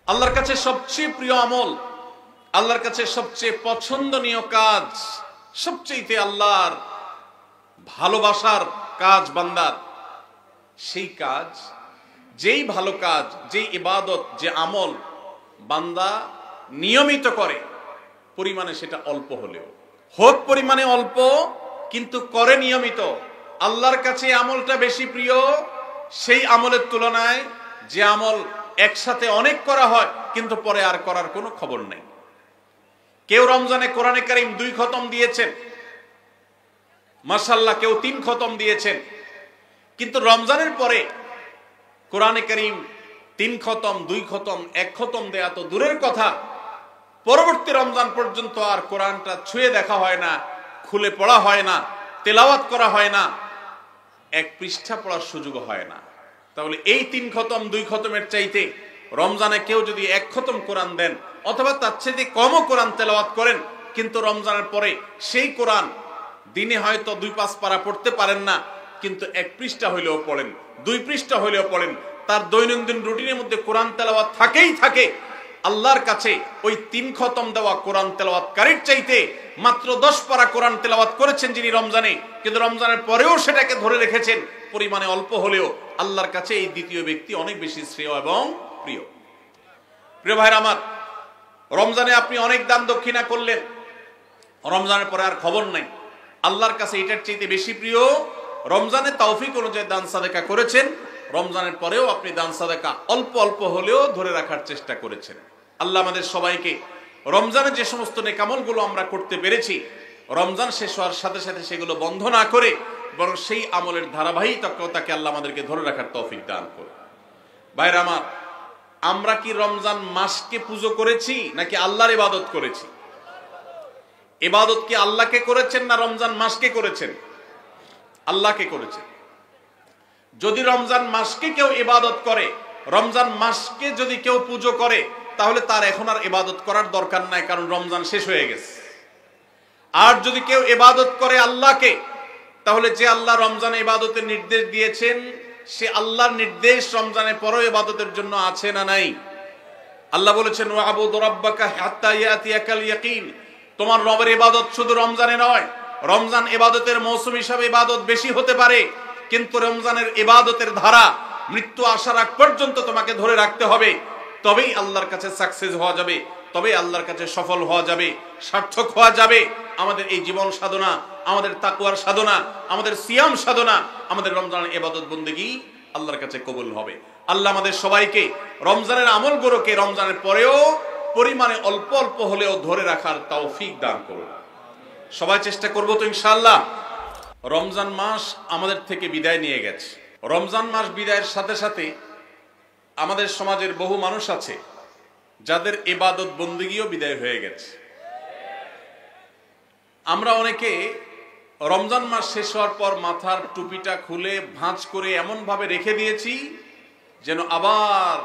আল্লাহর কাছে সবচেয়ে প্রিয় আমল, আল্লাহর কাছে সবচেয়ে পছন্দনীয় কাজ, সবচেয়ে আল্লাহর ভালোবাসার কাজ বান্দার, সেই কাজ, যেই ভালো কাজ, যেই ইবাদত, যে আমল বান্দা নিয়মিত করে, পরিমাণে সেটা অল্প হলেও হোক, পরিমাণে অল্প কিন্তু করে নিয়মিত, আল্লাহর কাছে আমলটা বেশি প্রিয় সেই আমলের তুলনায় যে আমল একসাথে অনেক করা হয় কিন্তু পরে আর করার কোনো খবর নেই। কেউ রমজানে কোরআনে কারীম 2 খতম দিয়েছেন, মাশাআল্লাহ, কেউ 3 খতম দিয়েছেন, কিন্তু রমজানের পরে কোরআনে কারীম 3 খতম, 2 খতম, 1 খতম দেয়া তো দূরের কথা, পরবর্তী রমজান পর্যন্ত আর কোরআনটা ছুঁয়ে দেখা হয় না, খুলে পড়া হয় না, তেলাওয়াত করা হয় না, 1 পৃষ্ঠা পড়ার সুযোগ হয় না। তাহলে এই 3 খতম 2 খতমের চাইতে রমজানে কেউ যদি 1 খতম কোরআন দেন অথবা তার চাইতে কমও কোরআন তেলাওয়াত করেন, কিন্তু রমজানের পরে সেই কোরআন দিনে হয়তো 2-5 পারা পড়তে পারেন না, কিন্তু 1 পৃষ্ঠা হইলেও পড়েন, 2 পৃষ্ঠা হইলেও পড়েন, তার দৈনন্দিন রুটিনের মধ্যে কোরআন তেলাওয়াত থাকেই থাকে। আল্লাহর কাছে ওই 3 খতম দেওয়া কোরআন তেলাওয়াতকারীর চাইতে মাত্র 10 পারা কোরআন তেলাওয়াত করেছেন যিনি রমজানে, কিন্তু রমজানের পরেও সেটাকে ধরে রেখেছেন, পরিমাণে অল্প হলেও আল্লাহর কাছে এই দ্বিতীয় ব্যক্তি অনেক বেশি শ্রেয় এবং প্রিয়। প্রিয় ভাইরা আমার, রমজানে আপনি অনেক দান দক্ষিণা করলেন, রমজানের পরে আর খবর নাই, আল্লাহর কাছে এটার চাইতে বেশি প্রিয় রমজানে তৌফিক অনুযায়ী দান সাদেকা করেছেন, রমজানের পরেও আপনি দান সাদেকা অল্প অল্প হলেও ধরে রাখার চেষ্টা করেছেন। আল্লাহ আমাদের সবাইকে রমজানে যে সমস্ত নেকামলগুলো আমরা করতে পেরেছি, রমজান শেষ হওয়ার সাথে সাথে সেগুলো বন্ধ না করে বরং সেই আমলের ধারাবাহিকতাকে আল্লাহ আমাদেরকে ধরে রাখার তৌফিক দান করুন। ভাইরা আমার, আমরা কি রমজান মাসকে পুজো করেছি নাকি আল্লাহর ইবাদত করেছি? ইবাদত কি আল্লাহকে করেছেন না রমজান মাসকে করেছেন? আল্লাহকে করেছেন। যদি রমজান মাসকে কেউ ইবাদত করে, রমজান মাসকে যদি কেউ পুজো করে, তাহলে তার এখন আর ইবাদত করার দরকার নাই, কারণ রমজান শেষ হয়ে গেছে। আর যদি কেউ ইবাদত করে আল্লাহকে, তাহলে যে আল্লাহ রমজানে ইবাদতের নির্দেশ দিয়েছেন, সে আল্লাহর নির্দেশ রমজানের পরেও ইবাদতের জন্য আছে না নাই? আল্লাহ বলেছেন, ওয়াবুদু রাব্বাকা হাত্তা ইয়াতিয়াকাল ইয়াকিন। তোমার রবের ইবাদত শুধু রমজানে নয়, রমজান ইবাদতের মৌসুম হিসাবে ইবাদত বেশি হতে পারে, কিন্তু রমজানের ইবাদতের ধারা মৃত্যু আসার আগ পর্যন্ত তোমাকে ধরে রাখতে হবে, তবেই আল্লাহর কাছে সাকসেস হওয়া যাবে, তবেই আল্লাহর কাছে সফল হওয়া যাবে, সার্থক হওয়া যাবে। আমাদের এই জীবন সাধনা, আমাদের তাকওয়ার সাধনা, আমাদের সিয়াম সাধনা, আমাদের রমজানের ইবাদত বন্দেগী আল্লাহর কাছে কবুল হবে। আল্লাহ আমাদের সবাইকে রমজানের আমলগুলোকে রমজানের পরেও পরিমাণে অল্প অল্প হলেও ধরে রাখার তৌফিক দান করুন। সবাই চেষ্টা করব তো ইনশাআল্লাহ। রমজান মাস আমাদের থেকে বিদায় নিয়ে গেছে। রমজান মাস বিদায়ের সাথে সাথে আমাদের সমাজের বহু মানুষ আছে যাদের ইবাদত বন্দেগীও বিদায় হয়ে গেছে। আমরা অনেকে রমজান মাস শেষ হওয়ার পর মাথার টুপিটা খুলে ভাঁজ করে এমন ভাবে রেখে দিয়েছি যেন আবার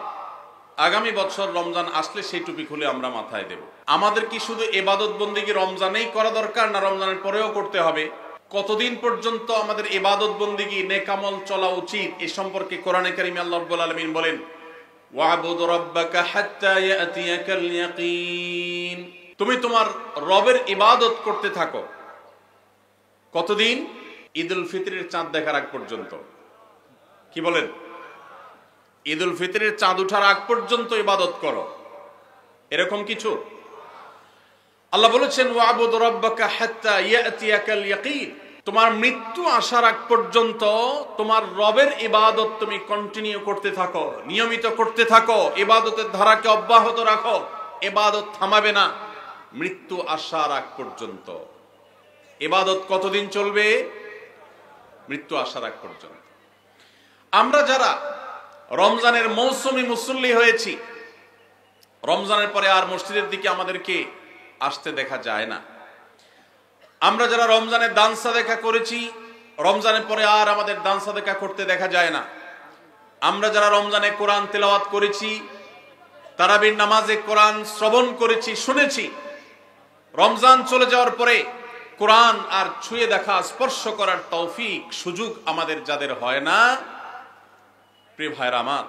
আগামী বছর রমজান আসলে সেই টুপি খুলে আমরা মাথায় দেব। আমাদের কি শুধু ইবাদত বন্দেগী রমজানেই করা দরকার, না রমজানের পরেও করতে হবে? কতদিন পর্যন্ত আমাদের ইবাদত বন্দেগী নেকামল চলা উচিত, এ সম্পর্কে কোরআনে কারীমে আল্লাহ রাব্বুল আলামিন বলেন, ওয়াবুদু রাব্বাকা হাত্তা ইয়াতিয়াকাল ইয়াকিন। তুমি তোমার রবের ইবাদত করতে থাকো। কতদিন? ঈদুল ফিতরের চাঁদ দেখার আগ পর্যন্ত। কি বলেন? ঈদুল ফিতরের চাঁদ ওঠার আগ পর্যন্ত ইবাদত করো, এরকম কিছু? আল্লাহ বলেছেন, ওয়াবুদু রাব্বাকা হাত্তা ইয়াতিয়াকাল ইয়াকিন। তোমার মৃত্যু আসার আগ পর্যন্ত তোমার রবের ইবাদত তুমি কন্টিনিউ করতে থাকো, নিয়মিত করতে থাকো, ইবাদতের ধারাকে অব্যাহত রাখো, ইবাদত থামাবে না মৃত্যু আসার আগ পর্যন্ত। ইবাদত কতদিন চলবে? মৃত্যু আসার আগ পর্যন্ত। আমরা যারা রমজানের মৌসুমী মুসল্লি হয়েছি, রমজানের পরে আর মসজিদের দিকে আমাদেরকে আসতে দেখা যায় না। আমরা যারা রমজানের দান সাদেকা করেছি, রমজানের পরে আর আমাদের দান সাদেকা করতে দেখা যায় না। আমরা যারা রমজানে কোরআন তেলাওয়াত করেছি, তারাবির নামাজে কোরআন শ্রবণ করেছি, শুনেছি, রমজান চলে যাওয়ার পরে কোরআন আর ছুঁয়ে দেখা, স্পর্শ করার তৌফিক সুযোগ আমাদের যাদের হয় না, প্রিয় ভাইরা আমার,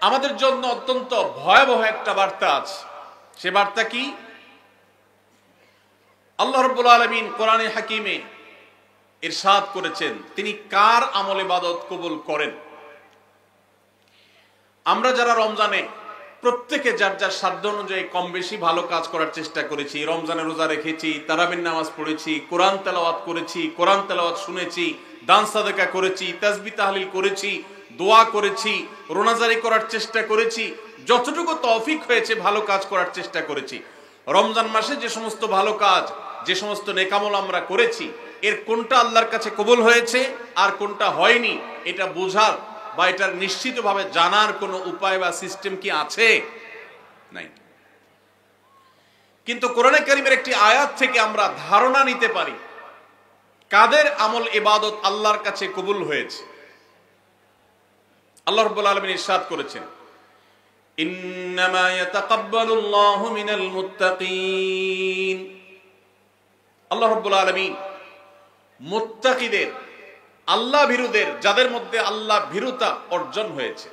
আমাদের জন্য অত্যন্ত ভয়াবহ একটা বার্তা আছে। সে বার্তা কি? আল্লাহ রাব্বুল আলামিন কোরআনে হাকিমে ইরশাদ করেছেন তিনি কার আমল ইবাদত কবুল করেন। আমরা যারা রমজানে প্রত্যেকে যার যার সাধ্য অনুযায়ী কম বেশি ভালো কাজ করার চেষ্টা করেছি, রমজানে রোজা রেখেছি, তারাবির নামাজ পড়েছি, কোরআন তেলাওয়াত করেছি, কোরআন তেলাওয়াত শুনেছি, দান সাদাকা করেছি, তাসবিহ তাহলিল করেছি, দোয়া করেছি, রোনাজারি করার চেষ্টা করেছি, যতটুকু তৌফিক হয়েছে ভালো কাজ করার চেষ্টা করেছি। রমজান মাসে যে সমস্ত ভালো কাজ, যে সমস্ত নেকামল আমরা করেছি, এর কোনটা আল্লাহর কাছে কবুল হয়েছে আর কোনটা হয়নি এটা বোঝার বা এটার নিশ্চিতভাবে জানার কোনো উপায় বা সিস্টেম কি আছে? নাই। কিন্তু কোরআনে কারীমের একটি আয়াত থেকে আমরা ধারণা নিতে পারি কাদের আমল ইবাদত আল্লাহর কাছে কবুল হয়েছে। আল্লাহ রাব্বুল আলামিন ইরশাদ করেছেন, ইন্নামা ইয়াতাকাব্বালুল্লাহু মিনাল মুত্তাকিন। আল্লাহ রাব্বুল আলামিন মুত্তাকিদের, আল্লাহ ভীরুদের, যাদের মধ্যে আল্লাহ ভীরুতা অর্জন হয়েছে,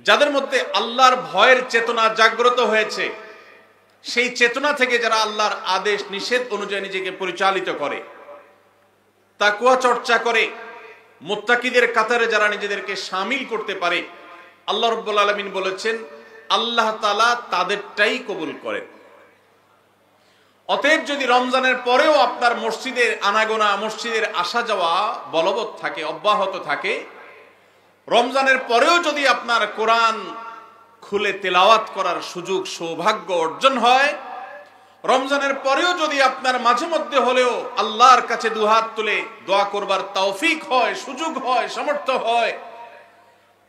যাদের মধ্যে আল্লাহর ভয়ের চেতনা জাগ্রত হয়েছে, সেই চেতনা থেকে যারা আল্লাহর আদেশ নিষেধ অনুযায়ী নিজেকে পরিচালিত করে, তাকওয়া চর্চা করে, মুত্তাকিদের কাতারে যারা নিজেদেরকে শামিল করতে পারে, আল্লাহ রাব্বুল আলামিন বলেছেন আল্লাহ তাআলা তাদেরটাই কবুল করেন। অতএব যদি রমজানের পরেও আপনার মসজিদের আনাগোনা, মসজিদের আসা যাওয়া বলবৎ থাকে, অব্যাহত থাকে, রমজানের পরেও যদি আপনার কোরআন খুলে তেলাওয়াত করার সুযোগ সৌভাগ্য অর্জন হয়, রমজানের পরেও যদি আপনার মাঝে মধ্যে হলেও আল্লাহর কাছে দুহাত তুলে দোয়া করবার তৌফিক হয়, সুযোগ হয়, সামর্থ্য হয়,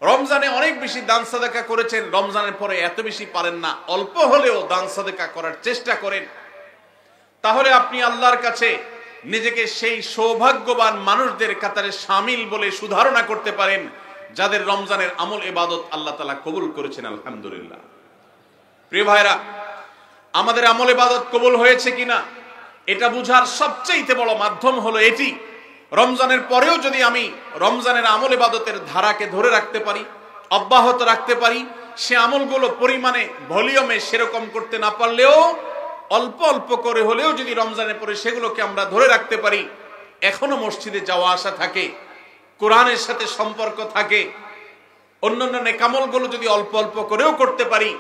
রমজানে অনেক বেশি দান সাদাকা করেছেন, রমজানের পরে এত বেশি পারেন না, অল্প হলেও দান সাদাকা করার চেষ্টা করেন, তাহলে আপনি আল্লাহর কাছে নিজেকে সেই সৌভাগ্যবান মানুষদের কাতারে শামিল বলে সুধারণা করতে পারেন যাদের রমজানের আমল ইবাদত আল্লাহ তাআলা কবুল করেছেন। আলহামদুলিল্লাহ। প্রিয় ভাইরা, আমাদের আমল ইবাদত কবুল হয়েছে কিনা এটা বুঝার সবচেয়ে বড় মাধ্যম হলো এটি, রমজানের পরেও যদি আমি রমজানের আমল ইবাদতের ধারাকে ধরে রাখতে পারি, অব্যাহত রাখতে পারি, সে আমলগুলো পরিমাণে ভলিউমে সেরকম করতে না পারলেও অল্প অল্প করে হলেও যদি রমজানের পরে সেগুলোকে আমরা ধরে রাখতে পারি, এখনো মসজিদে যাওয়া আসা থাকে, কোরআনের সাথে সম্পর্ক থাকে, অন্যান্য নেকামলগুলো যদি অল্প অল্প করেও করতে পারি,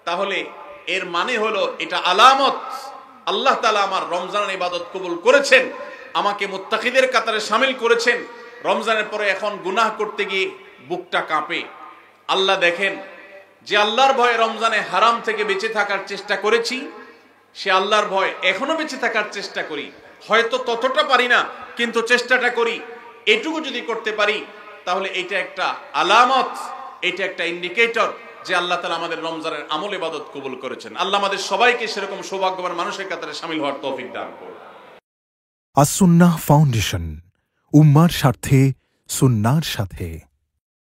তাহলে এর মানে হলো এটা আলামত আল্লাহ তাআলা আমার রমজানের ইবাদত কবুল করেছেন, আমাকে মুত্তাকিদের কাতারে শামিল করেছেন। রমজানের পরে এখন গুনাহ করতে গিয়ে বুকটা কাঁপে। আল্লাহ দেখেন যে আল্লাহর ভয়ে রমজানে হারাম থেকে বেঁচে থাকার চেষ্টা করেছি, সে আল্লাহর ভয় এখনো বেঁচে থাকার চেষ্টা করি, হয়তো ততটা পারি না কিন্তু চেষ্টাটা করি, এটুকু যদি করতে পারি তাহলে এটা একটা আলামত, এটা একটা ইন্ডিকেটর যে আল্লাহ তাআলা আমাদের রমজানের আমল ইবাদত কবুল করেছেন। আল্লাহ আমাদের সবাইকে সেরকম সৌভাগ্যবান মানুষের কাতারে শামিল হওয়ার তৌফিক দান করুন। আস-সুন্নাহ ফাউন্ডেশন, উম্মার স্বার্থে সুন্নাহর সাথে।